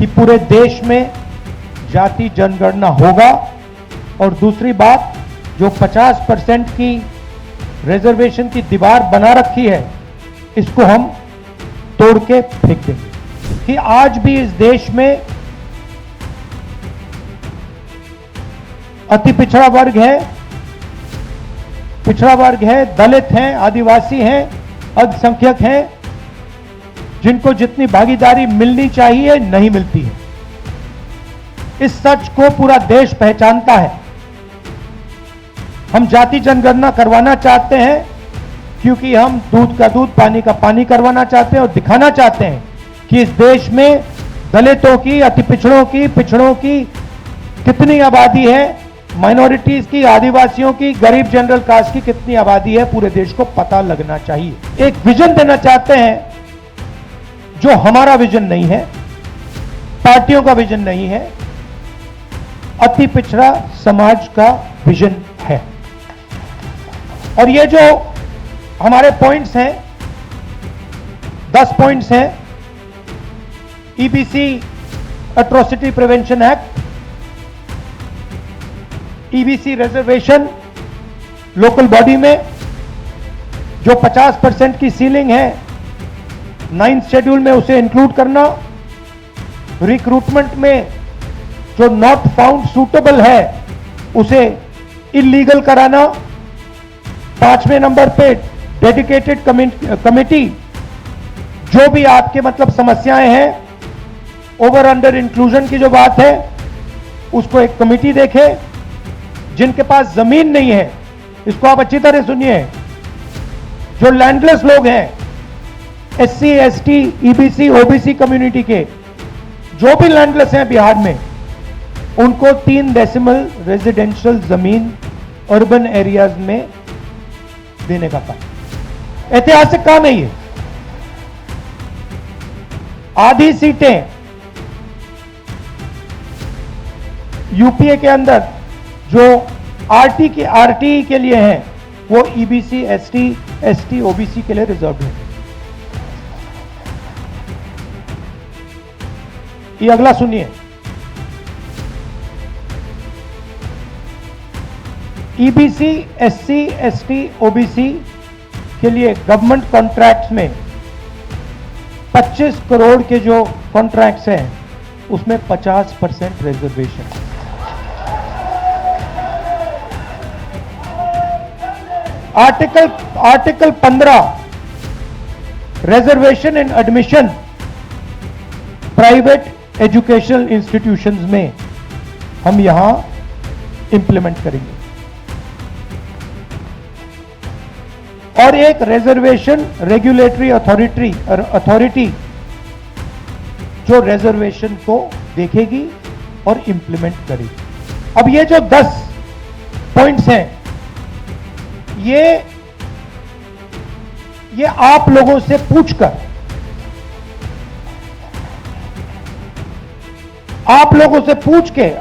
कि पूरे देश में जाति जनगणना होगा, और दूसरी बात जो 50% की रिजर्वेशन की दीवार बना रखी है इसको हम तोड़ के फेंक देंगे। कि आज भी इस देश में अति पिछड़ा वर्ग है, दलित हैं, आदिवासी हैं, अल्पसंख्यक हैं, जिनको जितनी भागीदारी मिलनी चाहिए नहीं मिलती है। इस सच को पूरा देश पहचानता है। हम जाति जनगणना करवाना चाहते हैं क्योंकि हम दूध का दूध, पानी का पानी करवाना चाहते हैं और दिखाना चाहते हैं कि इस देश में दलितों की, अति पिछड़ों की कितनी आबादी है, माइनॉरिटीज की, आदिवासियों की, गरीब जनरल कास्ट की कितनी आबादी है, पूरे देश को पता लगना चाहिए। एक विजन देना चाहते हैं जो हमारा विजन नहीं है, पार्टियों का विजन नहीं है, अति पिछड़ा समाज का विजन है। और ये जो हमारे पॉइंट्स हैं, 10 पॉइंट्स हैं, EBC atrocity prevention act, EBC reservation local body में जो 50% की सीलिंग है 9th शेड्यूल में उसे इंक्लूड करना, रिक्रूटमेंट में जो नॉट फाउंड सूटेबल है उसे इलीगल कराना, 5वें नंबर पे डेडिकेटेड कमेटी, जो भी आपके मतलब समस्याएं हैं, ओवर अंडर इंक्लूजन की जो बात है उसको एक कमेटी देखे। जिनके पास जमीन नहीं है, इसको आप अच्छी तरह सुनिए, जो लैंडलेस लोग हैं, SC, ST, EBC, OBC community के जो भी लैंडलेस हैं बिहार में, उनको 3 डेसिमल रेजिडेंशियल जमीन अर्बन एरियाज में देने का काम। ऐतिहासिक काम है ये। आधी सीटें यूपीए के अंदर जो आरटी के लिए हैं वो EBC, ST, ST, OBC के लिए रिजर्व है। ये अगला सुनिए, EBC, SC, ST, OBC के लिए गवर्नमेंट कॉन्ट्रैक्ट्स में 25 करोड़ के जो कॉन्ट्रैक्ट्स हैं उसमें 50% रिजर्वेशन है। आर्टिकल 15 रिजर्वेशन इन एडमिशन प्राइवेट एजुकेशनल इंस्टीट्यूशंस में हम यहां इंप्लीमेंट करेंगे। और एक रिजर्वेशन रेगुलेटरी अथॉरिटी जो रिजर्वेशन को देखेगी और इंप्लीमेंट करेगी। अब ये जो 10 पॉइंट्स हैं, ये आप लोगों से पूछकर, आप लोगों से पूछ के,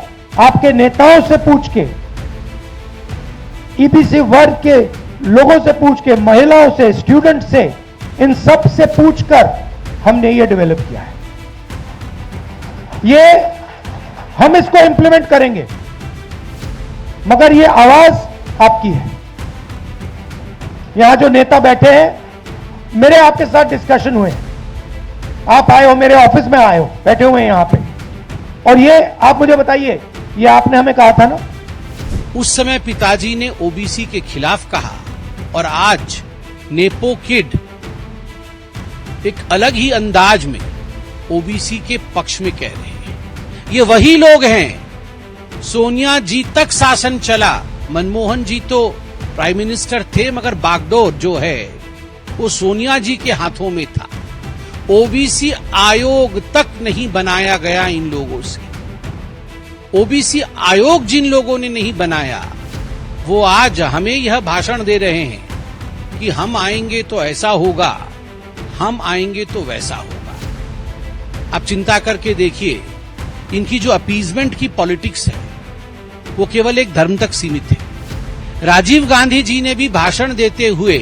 आपके नेताओं से पूछ के, ईबीसी वर्ग के लोगों से पूछ के, महिलाओं से, स्टूडेंट से, इन सब से पूछकर हमने ये डेवलप किया है। ये हम इसको इंप्लीमेंट करेंगे, मगर ये आवाज आपकी है। यहां जो नेता बैठे हैं, मेरे आपके साथ डिस्कशन हुए, आप आए हो, मेरे ऑफिस में आए हो, बैठे हुए हैं यहां पे, और ये आप मुझे बताइए, ये आपने हमें कहा था ना, उस समय पिताजी ने ओबीसी के खिलाफ कहा और आज नेपो किड एक अलग ही अंदाज में ओबीसी के पक्ष में कह रहे हैं। ये वही लोग हैं, सोनिया जी तक शासन चला, मनमोहन जी तो प्राइम मिनिस्टर थे, मगर बागडोर जो है वो सोनिया जी के हाथों में था। ओबीसी आयोग तक नहीं बनाया गया इन लोगों से। ओबीसी आयोग जिन लोगों ने नहीं बनाया, वो आज हमें यह भाषण दे रहे हैं कि हम आएंगे तो ऐसा होगा, हम आएंगे तो वैसा होगा। अब चिंता करके देखिए, इनकी जो अपीजमेंट की पॉलिटिक्स है वो केवल एक धर्म तक सीमित है। राजीव गांधी जी ने भी भाषण देते हुए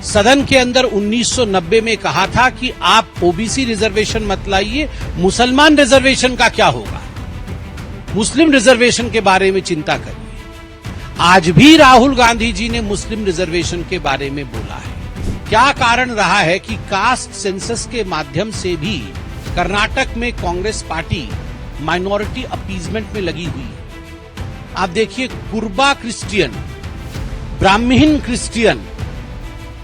सदन के अंदर 1990 में कहा था कि आप ओबीसी रिजर्वेशन मत लाइए, मुसलमान रिजर्वेशन का क्या होगा, मुस्लिम रिजर्वेशन के बारे में चिंता करिए। आज भी राहुल गांधी जी ने मुस्लिम रिजर्वेशन के बारे में बोला है। क्या कारण रहा है कि कास्ट सेंसस के माध्यम से भी कर्नाटक में कांग्रेस पार्टी माइनॉरिटी अपीजमेंट में लगी हुई है। आप देखिए, कुर्बा क्रिश्चियन, ब्राह्मण क्रिश्चियन,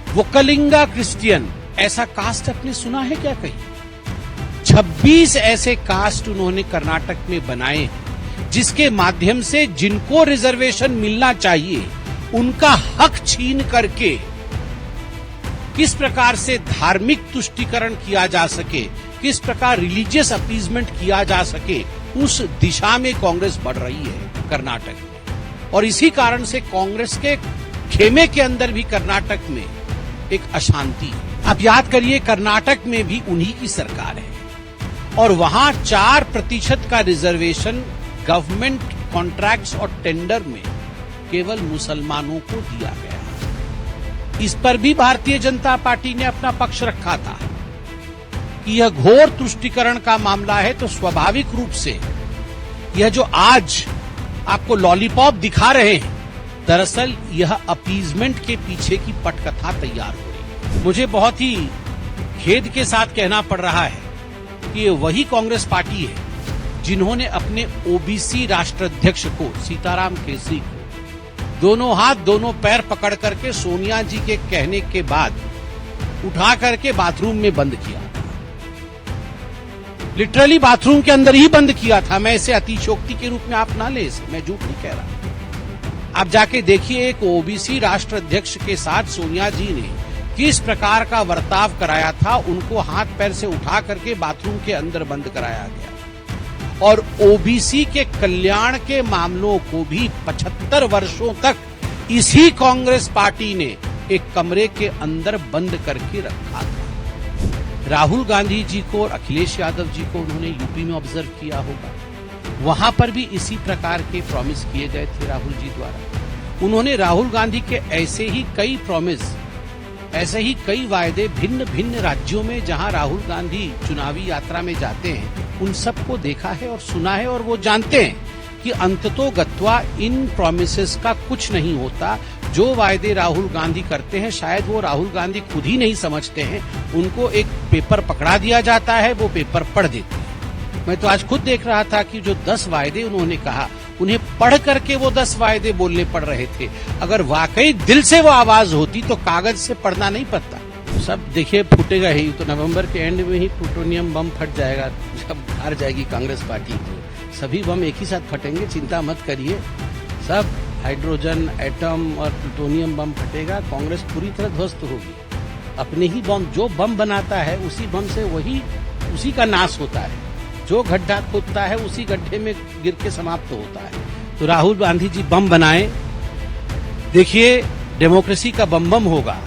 वोकलिंगा क्रिश्चियन, ऐसा कास्ट आपने सुना है क्या कहीं? 26 ऐसे कास्ट उन्होंने कर्नाटक में बनाए हैं, जिसके माध्यम से जिनको रिजर्वेशन मिलना चाहिए उनका हक छीन करके किस प्रकार से धार्मिक तुष्टीकरण किया जा सके, किस प्रकार रिलीजियस अपीजमेंट किया जा सके, उस दिशा में कांग्रेस बढ़ रही है कर्नाटक में। और इसी कारण से कांग्रेस के खेमे के अंदर भी कर्नाटक में एक अशांति है। आप याद करिए, कर्नाटक में भी उन्हीं की सरकार है और वहां 4% का रिजर्वेशन गवर्नमेंट कॉन्ट्रैक्ट्स और टेंडर में केवल मुसलमानों को दिया गया। इस पर भी भारतीय जनता पार्टी ने अपना पक्ष रखा था कि यह घोर तुष्टीकरण का मामला है, तो स्वाभाविक रूप से यह जो आज आपको लॉलीपॉप दिखा रहे हैं, दरअसल यह अपीजमेंट के पीछे की पटकथा तैयार हो रही है। मुझे बहुत ही खेद के साथ कहना पड़ रहा है कि ये वही कांग्रेस पार्टी है जिन्होंने अपने ओबीसी राष्ट्राध्यक्ष को, सीताराम केसरी को, दोनों हाथ दोनों पैर पकड़ करके सोनिया जी के कहने के बाद उठा करके बाथरूम में बंद किया था। लिटरली बाथरूम के अंदर ही बंद किया था। मैं इसे अतिशयोक्ति के रूप में आप ना ले इसे, मैं झूठ नहीं कह रहा। आप जाके देखिए, एक ओबीसी राष्ट्र अध्यक्ष के साथ सोनिया जी ने किस प्रकार का बर्ताव कराया था। उनको हाथ पैर से उठा करके बाथरूम के अंदर बंद कराया गया और ओबीसी के कल्याण के मामलों को भी 75 वर्षों तक इसी कांग्रेस पार्टी ने एक कमरे के अंदर बंद करके रखा था। राहुल गांधी जी को और अखिलेश यादव जी को उन्होंने यूपी में ऑब्जर्व किया होगा, वहां पर भी इसी प्रकार के प्रॉमिस किए गए थे राहुल जी द्वारा। उन्होंने राहुल गांधी के ऐसे ही कई प्रॉमिस, ऐसे ही कई वायदे भिन्न भिन्न राज्यों में जहां राहुल गांधी चुनावी यात्रा में जाते हैं, उन सबको देखा है और सुना है और वो जानते हैं कि अंततोगत्वा इन प्रॉमिसेस का कुछ नहीं होता। जो वायदे राहुल गांधी करते हैं शायद वो राहुल गांधी खुद ही नहीं समझते हैं। उनको एक पेपर पकड़ा दिया जाता है, वो पेपर पढ़ देते हैं। मैं तो आज खुद देख रहा था कि जो 10 वायदे उन्होंने कहा, उन्हें पढ़ करके वो 10 वायदे बोलने पड़ रहे थे। अगर वाकई दिल से वो आवाज होती तो कागज से पढ़ना नहीं पड़ता। सब देखिए फूटेगा ही, तो नवंबर के एंड में ही प्लूटोनियम बम फट जाएगा। जब हार जाएगी कांग्रेस पार्टी तो सभी बम एक ही साथ फटेंगे, चिंता मत करिए। सब हाइड्रोजन, एटम और प्लूटोनियम बम फटेगा, कांग्रेस पूरी तरह ध्वस्त होगी। अपने ही बम, जो बम बनाता है उसी बम से वही उसी का नाश होता है। जो गड्ढा खोदता है उसी गड्ढे में गिर के समाप्त होता है। तो राहुल गांधी जी बम बनाए, देखिए डेमोक्रेसी का बम बम होगा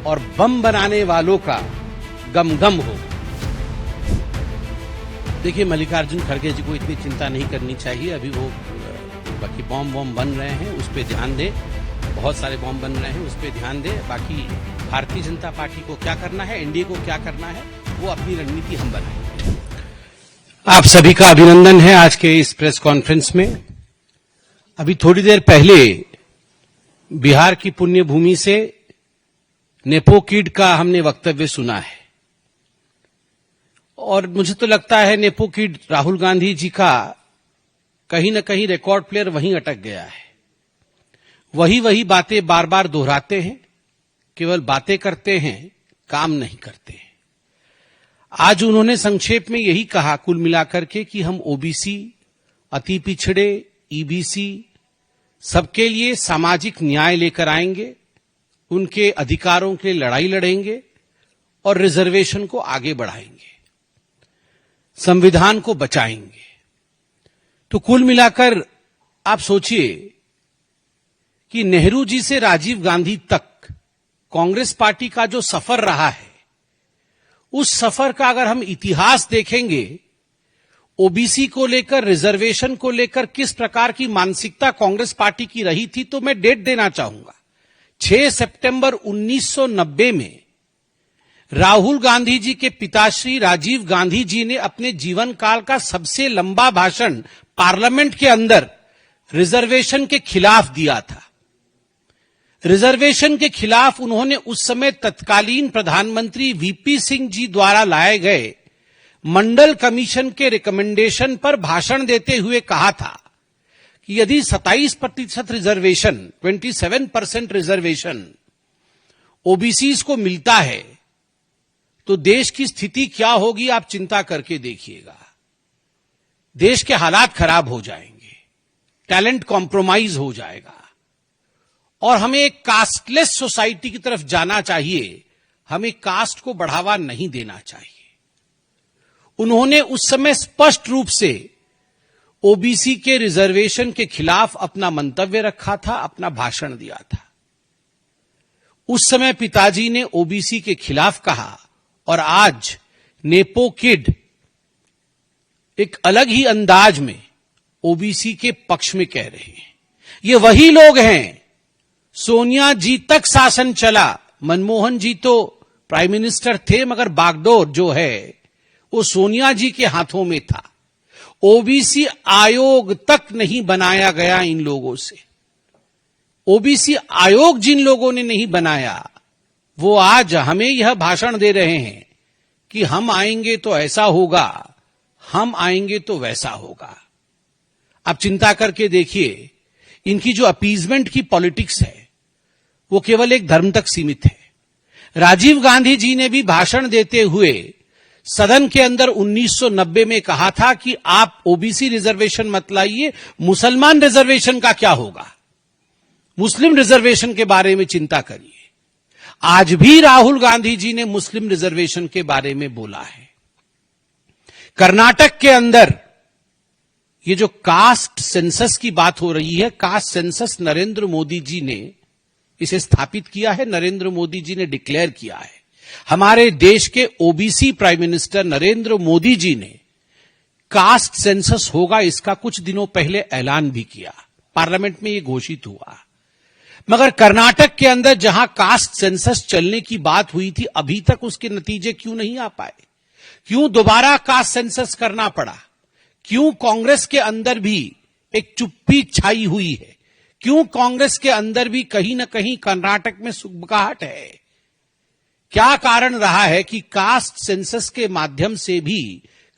और बम बनाने वालों का गम गम होगा। देखिए मल्लिकार्जुन खड़गे जी को इतनी चिंता नहीं करनी चाहिए, अभी वो बाकी बम बन रहे हैं उस पर ध्यान दे, बहुत सारे बम बन रहे हैं उस पर ध्यान दे। बाकी भारतीय जनता पार्टी को क्या करना है, एनडीए को क्या करना है, वो अपनी रणनीति हम बनाएंगे। आप सभी का अभिनंदन है आज के इस प्रेस कॉन्फ्रेंस में। अभी थोड़ी देर पहले बिहार की पुण्य भूमि से नेपो किड का हमने वक्तव्य सुना है और मुझे तो लगता है नेपो किड राहुल गांधी जी का कहीं न कहीं रिकॉर्ड प्लेयर वहीं अटक गया है। वही बातें बार बार दोहराते हैं, केवल बातें करते हैं, काम नहीं करते हैं। आज उन्होंने संक्षेप में यही कहा कुल मिलाकर के कि हम ओबीसी, अति पिछड़े, ईबीसी सबके लिए सामाजिक न्याय लेकर आएंगे, उनके अधिकारों के लिए लड़ाई लड़ेंगे और रिजर्वेशन को आगे बढ़ाएंगे, संविधान को बचाएंगे। तो कुल मिलाकर आप सोचिए कि नेहरू जी से राजीव गांधी तक कांग्रेस पार्टी का जो सफर रहा है, उस सफर का अगर हम इतिहास देखेंगे, ओबीसी को लेकर, रिजर्वेशन को लेकर किस प्रकार की मानसिकता कांग्रेस पार्टी की रही थी, तो मैं डेट देना चाहूंगा 6 सितंबर 1990 में राहुल गांधी जी के पिताश्री राजीव गांधी जी ने अपने जीवन काल का सबसे लंबा भाषण पार्लियामेंट के अंदर रिजर्वेशन के खिलाफ दिया था। रिजर्वेशन के खिलाफ उन्होंने उस समय तत्कालीन प्रधानमंत्री वीपी सिंह जी द्वारा लाए गए मंडल कमीशन के रिकमेंडेशन पर भाषण देते हुए कहा था कि यदि 27% रिजर्वेशन, 27% रिजर्वेशन ओबीसी को मिलता है तो देश की स्थिति क्या होगी आप चिंता करके देखिएगा। देश के हालात खराब हो जाएंगे, टैलेंट कॉम्प्रोमाइज हो जाएगा और हमें एक कास्टलेस सोसाइटी की तरफ जाना चाहिए, हमें कास्ट को बढ़ावा नहीं देना चाहिए। उन्होंने उस समय स्पष्ट रूप से ओबीसी के रिजर्वेशन के खिलाफ अपना मंतव्य रखा था, अपना भाषण दिया था। उस समय पिताजी ने ओबीसी के खिलाफ कहा और आज नेपो किड एक अलग ही अंदाज में ओबीसी के पक्ष में कह रहे हैं। ये वही लोग हैं, सोनिया जी तक शासन चला, मनमोहन जी तो प्राइम मिनिस्टर थे मगर बागडोर जो है वो सोनिया जी के हाथों में था। ओबीसी आयोग तक नहीं बनाया गया इन लोगों से। ओबीसी आयोग जिन लोगों ने नहीं बनाया वो आज हमें यह भाषण दे रहे हैं कि हम आएंगे तो ऐसा होगा, हम आएंगे तो वैसा होगा। आप चिंता करके देखिए, इनकी जो अपीजमेंट की पॉलिटिक्स है वो केवल एक धर्म तक सीमित है। राजीव गांधी जी ने भी भाषण देते हुए सदन के अंदर 1990 में कहा था कि आप ओबीसी रिजर्वेशन मत लाइए, मुसलमान रिजर्वेशन का क्या होगा, मुस्लिम रिजर्वेशन के बारे में चिंता करिए। आज भी राहुल गांधी जी ने मुस्लिम रिजर्वेशन के बारे में बोला है। कर्नाटक के अंदर ये जो कास्ट सेंसस की बात हो रही है, कास्ट सेंसस नरेंद्र मोदी जी ने इसे स्थापित किया है, नरेंद्र मोदी जी ने डिक्लेयर किया है। हमारे देश के OBC prime minister Narendra Modi ji ने कास्ट सेंसस होगा इसका कुछ दिनों पहले ऐलान भी किया, पार्लियामेंट में यह घोषित हुआ। मगर कर्नाटक के अंदर जहां कास्ट सेंसस चलने की बात हुई थी, अभी तक उसके नतीजे क्यों नहीं आ पाए? क्यों दोबारा कास्ट सेंसस करना पड़ा? क्यों कांग्रेस के अंदर भी एक चुप्पी छाई हुई है? क्यों कांग्रेस के अंदर भी कहीं ना कहीं कर्नाटक में सुगबुगाहट है? क्या कारण रहा है कि कास्ट सेंसस के माध्यम से भी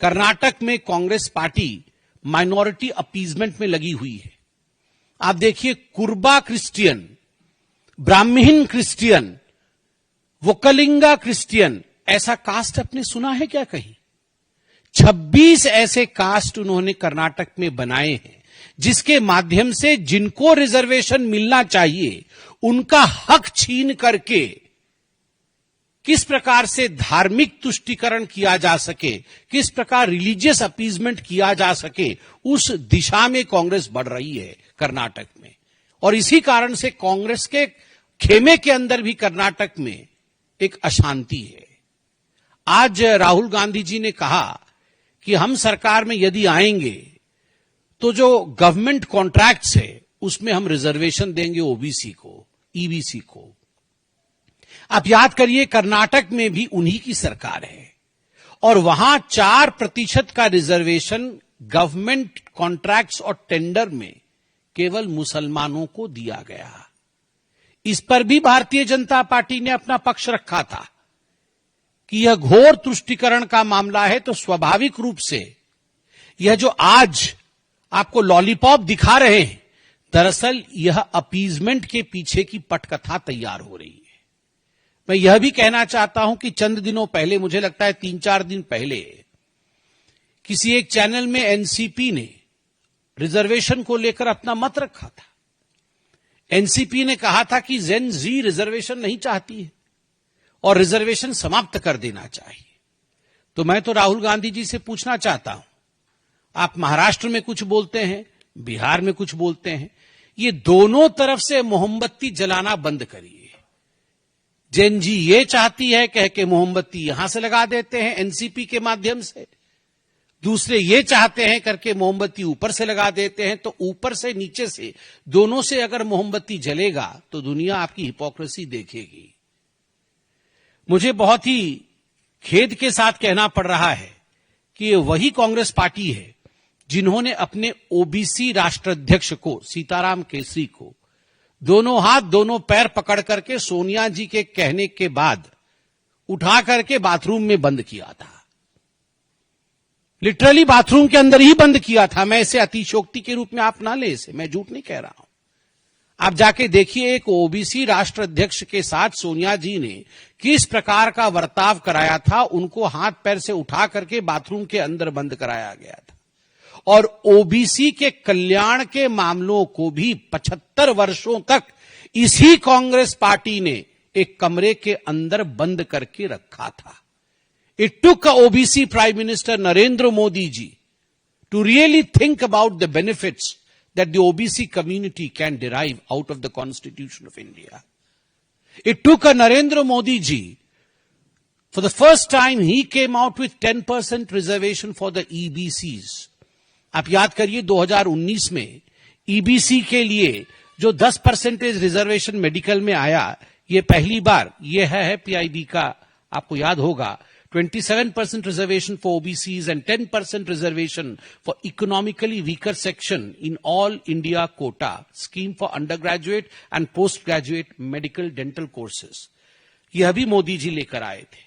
कर्नाटक में कांग्रेस पार्टी माइनॉरिटी अपीजमेंट में लगी हुई है? आप देखिए, कुर्बा क्रिश्चियन, ब्राह्मण क्रिश्चियन, वोकलिंगा क्रिश्चियन, ऐसा कास्ट आपने सुना है क्या कहीं? 26 ऐसे कास्ट उन्होंने कर्नाटक में बनाए हैं जिसके माध्यम से जिनको रिजर्वेशन मिलना चाहिए उनका हक छीन करके किस प्रकार से धार्मिक तुष्टीकरण किया जा सके, किस प्रकार रिलीजियस अपीजमेंट किया जा सके, उस दिशा में कांग्रेस बढ़ रही है कर्नाटक में। और इसी कारण से कांग्रेस के खेमे के अंदर भी कर्नाटक में एक अशांति है। आज राहुल गांधी जी ने कहा कि हम सरकार में यदि आएंगे तो जो गवर्नमेंट कॉन्ट्रैक्ट्स है उसमें हम रिजर्वेशन देंगे ओबीसी को, ईबीसी को। आप याद करिए, कर्नाटक में भी उन्हीं की सरकार है और वहां 4% का रिजर्वेशन गवर्नमेंट कॉन्ट्रैक्ट्स और टेंडर में केवल मुसलमानों को दिया गया। इस पर भी भारतीय जनता पार्टी ने अपना पक्ष रखा था कि यह घोर तुष्टीकरण का मामला है, तो स्वाभाविक रूप से यह जो आज आपको लॉलीपॉप दिखा रहे हैं, दरअसल यह अपीजमेंट के पीछे की पटकथा तैयार हो रही है। मैं यह भी कहना चाहता हूं कि चंद दिनों पहले, मुझे लगता है 3-4 दिन पहले, किसी एक चैनल में एनसीपी ने रिजर्वेशन को लेकर अपना मत रखा था। एनसीपी ने कहा था कि जेन जी रिजर्वेशन नहीं चाहती है और रिजर्वेशन समाप्त कर देना चाहिए। तो मैं तो राहुल गांधी जी से पूछना चाहता हूं, आप महाराष्ट्र में कुछ बोलते हैं, बिहार में कुछ बोलते हैं, ये दोनों तरफ से मोमबत्ती जलाना बंद करिए। जेन जी ये चाहती है कह के मोमबत्ती यहां से लगा देते हैं एनसीपी के माध्यम से, दूसरे ये चाहते हैं करके मोमबत्ती ऊपर से लगा देते हैं। तो ऊपर से नीचे से दोनों से अगर मोमबत्ती जलेगा तो दुनिया आपकी हिपोक्रेसी देखेगी। मुझे बहुत ही खेद के साथ कहना पड़ रहा है कि ये वही कांग्रेस पार्टी है जिन्होंने अपने ओबीसी राष्ट्राध्यक्ष को, सीताराम केसरी को, दोनों हाथ दोनों पैर पकड़ करके सोनिया जी के कहने के बाद उठा करके बाथरूम में बंद किया था। लिटरली बाथरूम के अंदर ही बंद किया था। मैं इसे अतिशयोक्ति के रूप में आप ना ले, इसे मैं झूठ नहीं कह रहा हूं। आप जाके देखिए एक ओबीसी राष्ट्र अध्यक्ष के साथ सोनिया जी ने किस प्रकार का बर्ताव कराया था। उनको हाथ पैर से उठा करके बाथरूम के अंदर बंद कराया गया था। और ओबीसी के कल्याण के मामलों को भी 75 वर्षों तक इसी कांग्रेस पार्टी ने एक कमरे के अंदर बंद करके रखा था। It took a OBC Prime Minister Narendra Modi ji to really think about the benefits that the OBC community can derive out of the Constitution of India. It took a Narendra Modi ji, for the first time he came out with 10% reservation for the EBCs. आप याद करिए 2019 में EBC के लिए जो 10% reservation medical में आया, ये पहली बार ये है PIB का, आपको याद होगा 27% reservation for OBCs and 10% reservation for economically weaker section in all India quota scheme for undergraduate and postgraduate medical dental courses. यह भी मोदी जी लेकर आए थे।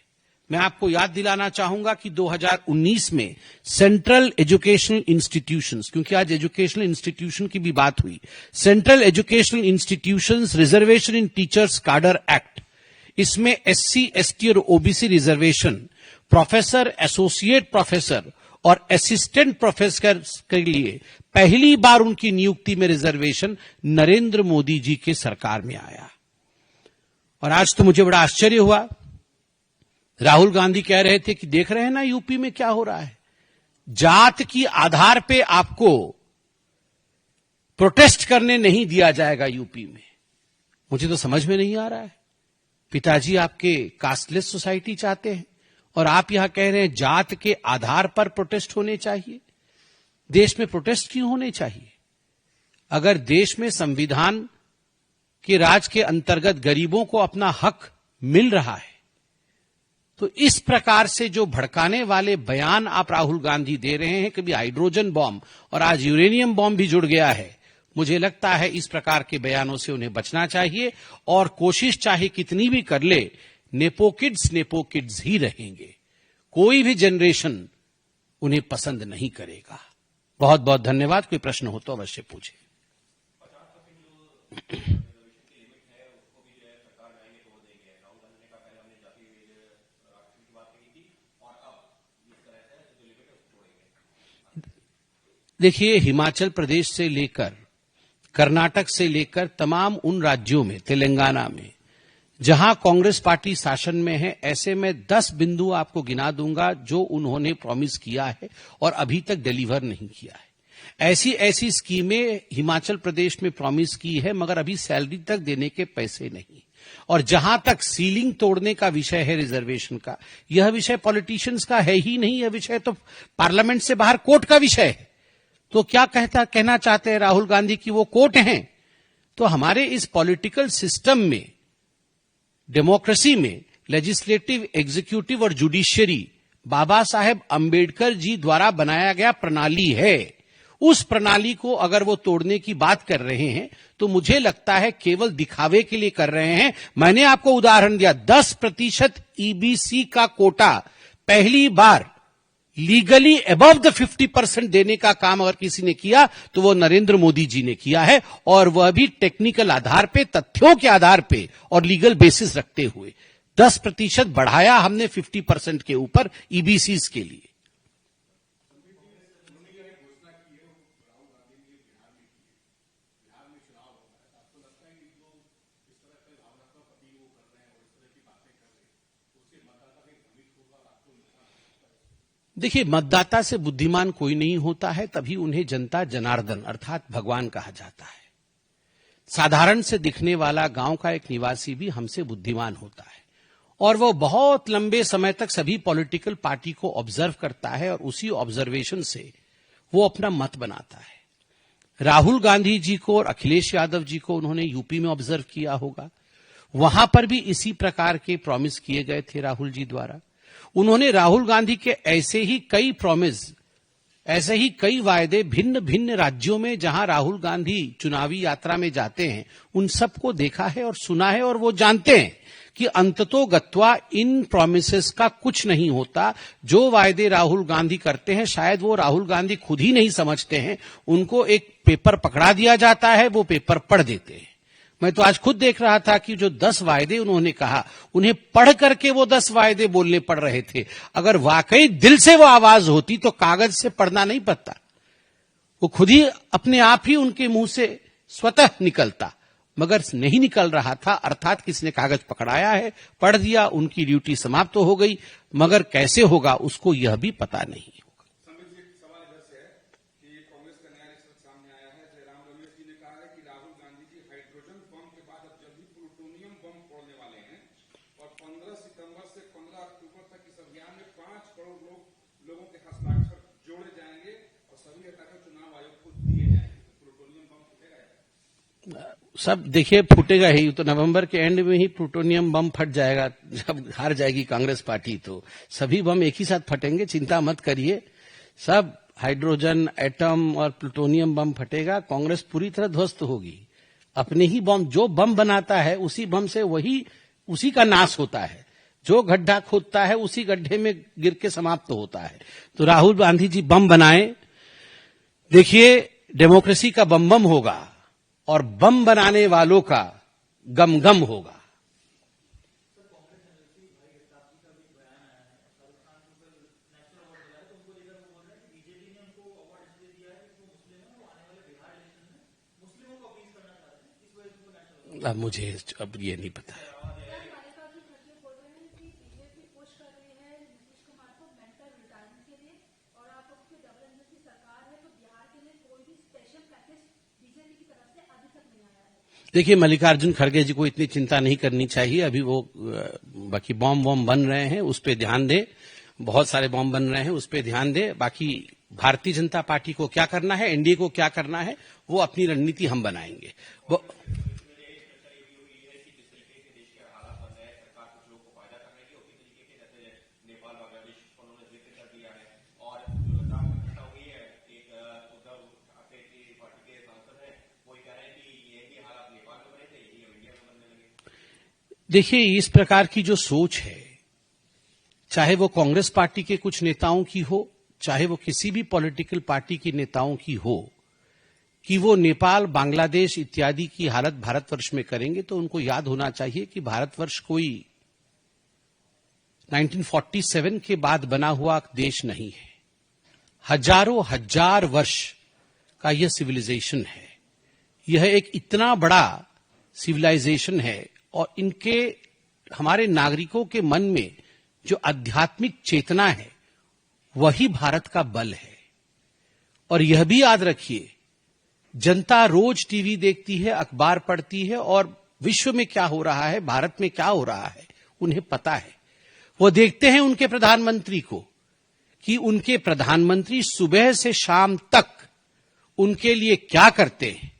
मैं आपको याद दिलाना चाहूंगा कि 2019 में सेंट्रल एजुकेशनल इंस्टीट्यूशंस, क्योंकि आज एजुकेशनल इंस्टीट्यूशन की भी बात हुई, सेंट्रल एजुकेशनल इंस्टीट्यूशंस रिजर्वेशन इन टीचर्स काडर एक्ट, इसमें SC, ST और OBC reservation professor, associate professor और असिस्टेंट प्रोफेसर के लिए पहली बार उनकी नियुक्ति में रिजर्वेशन नरेंद्र मोदी जी के सरकार में आया। और आज तो मुझे बड़ा आश्चर्य हुआ, राहुल गांधी कह रहे थे कि देख रहे हैं ना यूपी में क्या हो रहा है, जात की आधार पे आपको प्रोटेस्ट करने नहीं दिया जाएगा यूपी में। मुझे तो समझ में नहीं आ रहा है। पिताजी आपके कास्टलेस सोसाइटी चाहते हैं और आप यहां कह रहे हैं जात के आधार पर प्रोटेस्ट होने चाहिए। देश में प्रोटेस्ट क्यों होने चाहिए? अगर देश में संविधान के राज के अंतर्गत गरीबों को अपना हक मिल रहा है, तो इस प्रकार से जो भड़काने वाले बयान आप राहुल गांधी दे रहे हैं, कभी हाइड्रोजन बॉम्ब और आज यूरेनियम बॉम्ब भी जुड़ गया है, मुझे लगता है इस प्रकार के बयानों से उन्हें बचना चाहिए। और कोशिश चाहे कितनी भी कर ले, नेपो किड्स ही रहेंगे। कोई भी जनरेशन उन्हें पसंद नहीं करेगा। बहुत बहुत धन्यवाद। कोई प्रश्न हो तो अवश्य पूछे। देखिए, हिमाचल प्रदेश से लेकर कर्नाटक से लेकर तमाम उन राज्यों में, तेलंगाना में, जहां कांग्रेस पार्टी शासन में है, ऐसे में 10 बिंदु आपको गिना दूंगा जो उन्होंने प्रॉमिस किया है और अभी तक डिलीवर नहीं किया है। ऐसी ऐसी स्कीमें हिमाचल प्रदेश में प्रॉमिस की है, मगर अभी सैलरी तक देने के पैसे नहीं। और जहां तक सीलिंग तोड़ने का विषय है रिजर्वेशन का, यह विषय पॉलिटिशियंस का है ही नहीं। यह विषय तो पार्लियामेंट से बाहर कोर्ट का विषय है। तो क्या कहना चाहते हैं राहुल गांधी कि वो कोर्ट हैं? तो हमारे इस पॉलिटिकल सिस्टम में, डेमोक्रेसी में, लेजिस्लेटिव, एग्जीक्यूटिव और जुडिशियरी बाबा साहेब अंबेडकर जी द्वारा बनाया गया प्रणाली है। उस प्रणाली को अगर वो तोड़ने की बात कर रहे हैं तो मुझे लगता है केवल दिखावे के लिए कर रहे हैं। मैंने आपको उदाहरण दिया, 10% ईबीसी का कोटा पहली बार लीगली अबव द 50% देने का काम अगर किसी ने किया तो वो नरेंद्र मोदी जी ने किया है, और वह भी टेक्निकल आधार पे, तथ्यों के आधार पे और लीगल बेसिस रखते हुए 10% बढ़ाया हमने 50% के ऊपर ईबीसीज के लिए। देखिए, मतदाता से बुद्धिमान कोई नहीं होता है, तभी उन्हें जनता जनार्दन अर्थात भगवान कहा जाता है। साधारण से दिखने वाला गांव का एक निवासी भी हमसे बुद्धिमान होता है। और वो बहुत लंबे समय तक सभी पॉलिटिकल पार्टी को ऑब्जर्व करता है और उसी ऑब्जर्वेशन से वो अपना मत बनाता है। राहुल गांधी जी को और अखिलेश यादव जी को उन्होंने यूपी में ऑब्जर्व किया होगा, वहां पर भी इसी प्रकार के प्रॉमिस किए गए थे राहुल जी द्वारा। उन्होंने राहुल गांधी के ऐसे ही कई प्रॉमिस, ऐसे ही कई वायदे भिन्न भिन्न राज्यों में जहां राहुल गांधी चुनावी यात्रा में जाते हैं उन सबको देखा है और सुना है, और वो जानते हैं कि अंततोगत्वा इन प्रोमिसेस का कुछ नहीं होता। जो वायदे राहुल गांधी करते हैं शायद वो राहुल गांधी खुद ही नहीं समझते हैं, उनको एक पेपर पकड़ा दिया जाता है, वो पेपर पढ़ देते हैं। मैं तो आज खुद देख रहा था कि जो 10 वायदे उन्होंने कहा, उन्हें पढ़ करके वो 10 वायदे बोलने पड़ रहे थे। अगर वाकई दिल से वो आवाज होती तो कागज से पढ़ना नहीं पड़ता, वो खुद ही अपने आप ही उनके मुंह से स्वतः निकलता, मगर नहीं निकल रहा था। अर्थात किसने कागज पकड़ाया है, पढ़ दिया, उनकी ड्यूटी समाप्त हो गई, मगर कैसे होगा उसको यह भी पता नहीं होगा। सवाल इधर से है कि कांग्रेस का नया रिसर्च सामने आया है। जयराम रमेश जी ने कहा है कि राहुल गांधी जी हाइड्रोजन बम के बाद अब जल्दी प्लूटोनियम बम फोड़ने वाले हैं और 15 सितंबर से 15 अक्टूबर तक इस अभियान में 5 करोड़ लोगों के हस्ताक्षर जोड़े जाएंगे और सभी हटाकर चुनाव आयोग को दिए जाएंगे। प्लूटोनियम बम फटेगा, सब देखिए फूटेगा ही, तो नवंबर के एंड में ही प्लूटोनियम बम फट जाएगा। जब हार जाएगी कांग्रेस पार्टी तो सभी बम एक ही साथ फटेंगे, चिंता मत करिए। सब हाइड्रोजन, एटम और प्लूटोनियम बम फटेगा, कांग्रेस पूरी तरह ध्वस्त होगी। अपने ही बम, जो बम बनाता है उसी बम से वही उसी का नाश होता है, जो गड्ढा खोदता है उसी गड्ढे में गिर के समाप्त होता है। तो राहुल गांधी जी बम बनाए, देखिए डेमोक्रेसी का बम बम होगा और बम बनाने वालों का गम गम होगा। अब मुझे अब ये नहीं पता है। देखिए मल्लिकार्जुन खड़गे जी को इतनी चिंता नहीं करनी चाहिए, अभी वो बाकी बॉम्ब वॉम्ब बन रहे हैं उस पर ध्यान दे, बहुत सारे बॉम्ब बन रहे हैं उस पर ध्यान दे। बाकी भारतीय जनता पार्टी को क्या करना है, एनडीए को क्या करना है, वो अपनी रणनीति हम बनाएंगे। वो देखिए इस प्रकार की जो सोच है, चाहे वो कांग्रेस पार्टी के कुछ नेताओं की हो, चाहे वो किसी भी पॉलिटिकल पार्टी के नेताओं की हो, कि वो नेपाल, बांग्लादेश इत्यादि की हालत भारतवर्ष में करेंगे, तो उनको याद होना चाहिए कि भारतवर्ष कोई 1947 के बाद बना हुआ देश नहीं है। हजारों हजार वर्ष का यह सिविलाइजेशन है। यह एक इतना बड़ा सिविलाइजेशन है और इनके हमारे नागरिकों के मन में जो आध्यात्मिक चेतना है वही भारत का बल है। और यह भी याद रखिए, जनता रोज टीवी देखती है, अखबार पढ़ती है और विश्व में क्या हो रहा है, भारत में क्या हो रहा है उन्हें पता है। वो देखते हैं उनके प्रधानमंत्री को कि उनके प्रधानमंत्री सुबह से शाम तक उनके लिए क्या करते हैं,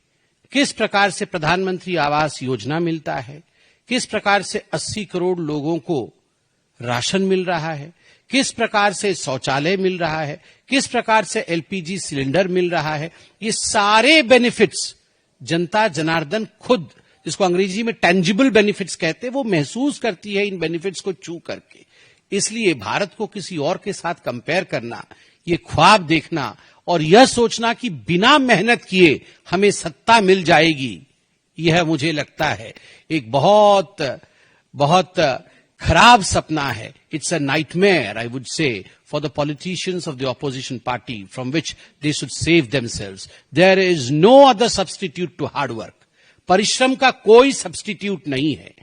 किस प्रकार से प्रधानमंत्री आवास योजना मिलता है, किस प्रकार से 80 करोड़ लोगों को राशन मिल रहा है, किस प्रकार से शौचालय मिल रहा है, किस प्रकार से एलपीजी सिलेंडर मिल रहा है। ये सारे बेनिफिट्स जनता जनार्दन खुद, जिसको अंग्रेजी में टेंजिबल बेनिफिट्स कहते हैं, वो महसूस करती है इन बेनिफिट्स को छू करके। इसलिए भारत को किसी और के साथ कंपेयर करना, ये ख्वाब देखना और यह सोचना कि बिना मेहनत किए हमें सत्ता मिल जाएगी, यह मुझे लगता है एक बहुत बहुत खराब सपना है। It's a nightmare, I would say, for the politicians of the opposition party from which they should save themselves. There is no other substitute to hard work. परिश्रम का कोई सब्स्टिट्यूट नहीं है।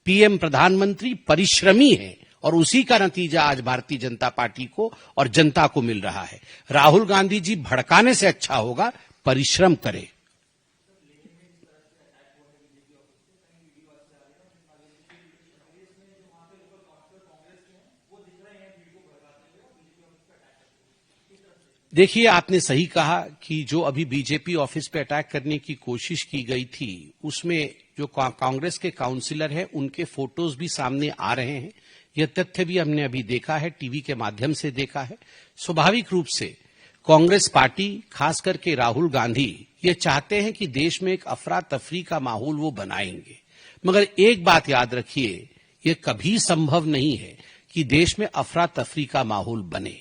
पीएम प्रधानमंत्री परिश्रमी है और उसी का नतीजा आज भारतीय जनता पार्टी को और जनता को मिल रहा है। राहुल गांधी जी भड़काने से अच्छा होगा परिश्रम करें। देखिए, आपने सही कहा कि जो अभी बीजेपी ऑफिस पे अटैक करने की कोशिश की गई थी, उसमें जो कांग्रेस के काउंसिलर हैं, उनके फोटोज भी सामने आ रहे हैं। यह तथ्य भी हमने अभी देखा है, टीवी के माध्यम से देखा है। स्वाभाविक रूप से कांग्रेस पार्टी, खास करके राहुल गांधी, ये चाहते हैं कि देश में एक अफरा तफरी का माहौल वो बनाएंगे। मगर एक बात याद रखिए, ये कभी संभव नहीं है कि देश में अफरा तफरी का माहौल बने,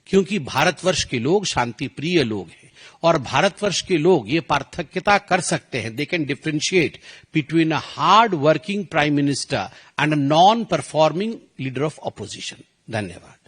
क्योंकि भारतवर्ष के लोग शांति प्रिय लोग हैं और भारतवर्ष के लोग ये पार्थक्यता कर सकते हैं। They can differentiate between a hard working prime minister and a non performing leader of opposition. धन्यवाद।